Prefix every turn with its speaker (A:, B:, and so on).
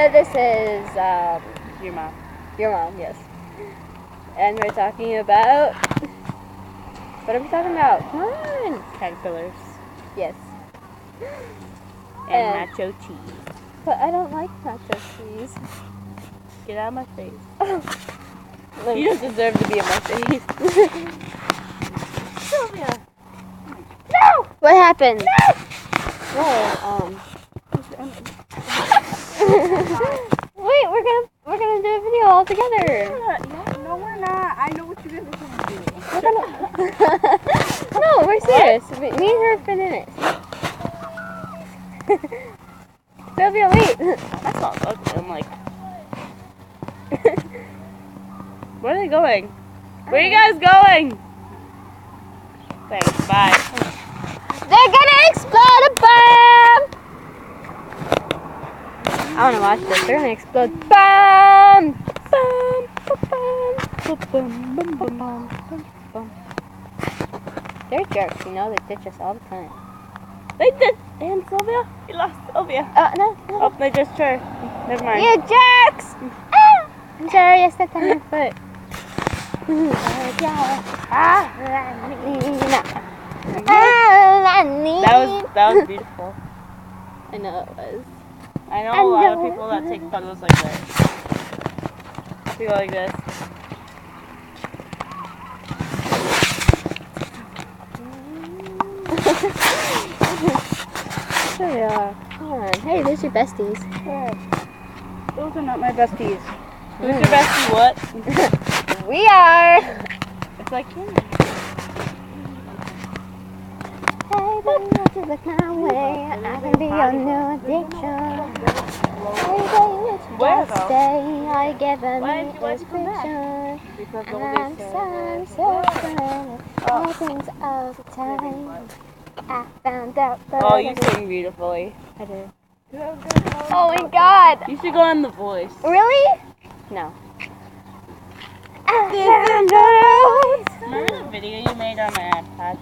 A: this is
B: Your mom.
A: your mom, yes. And we're talking about. What are we talking about? Come on.
B: Caterpillars.
A: Yes.
B: And nacho cheese.
A: But I don't like nacho cheese.
B: Get out of my face.
A: You don't deserve to be in my face.
B: Sylvia!
A: No! What happened? No! Wait, we're gonna do a video all together.
B: No, we're not. I know what you guys are gonna do.
A: No, we're serious. Me and her have been in it. Sylvia, wait.
B: That smells ugly. I'm like. Where are they going? Where are you guys going? Thanks, bye.
A: They're gonna explode a bomb! I wanna watch this. They're gonna explode bomb! Bomb! Bomb! They're jerks, you know, they ditch us all the time.
B: They did. And Sylvia? We lost Sylvia.
A: No.
B: Oh, they just her. Never mind.
A: You jerks! Ah! I'm sorry, I stepped on your foot.
B: That was beautiful.
A: I know it was.
B: I know a lot of people that take photos like this. They go like this.
A: There they are. Come on. Hey, there's your besties.
B: Those are not my besties. Who's your bestie? What?
A: We are.
B: It's like him.
A: Hey, baby, won't you look my way? I can be your new addiction. Hey, baby, it's
B: Where, though?
A: birthday. I give a
B: Why did
A: new
B: you like to come back?
A: prescription.
B: Because
A: I'm so funny. All things all the time. I found out that
B: Oh, you sing beautifully.
A: I do. Oh my god.
B: You should go on The Voice.
A: Really? No.
B: Remember the video you made on my iPad?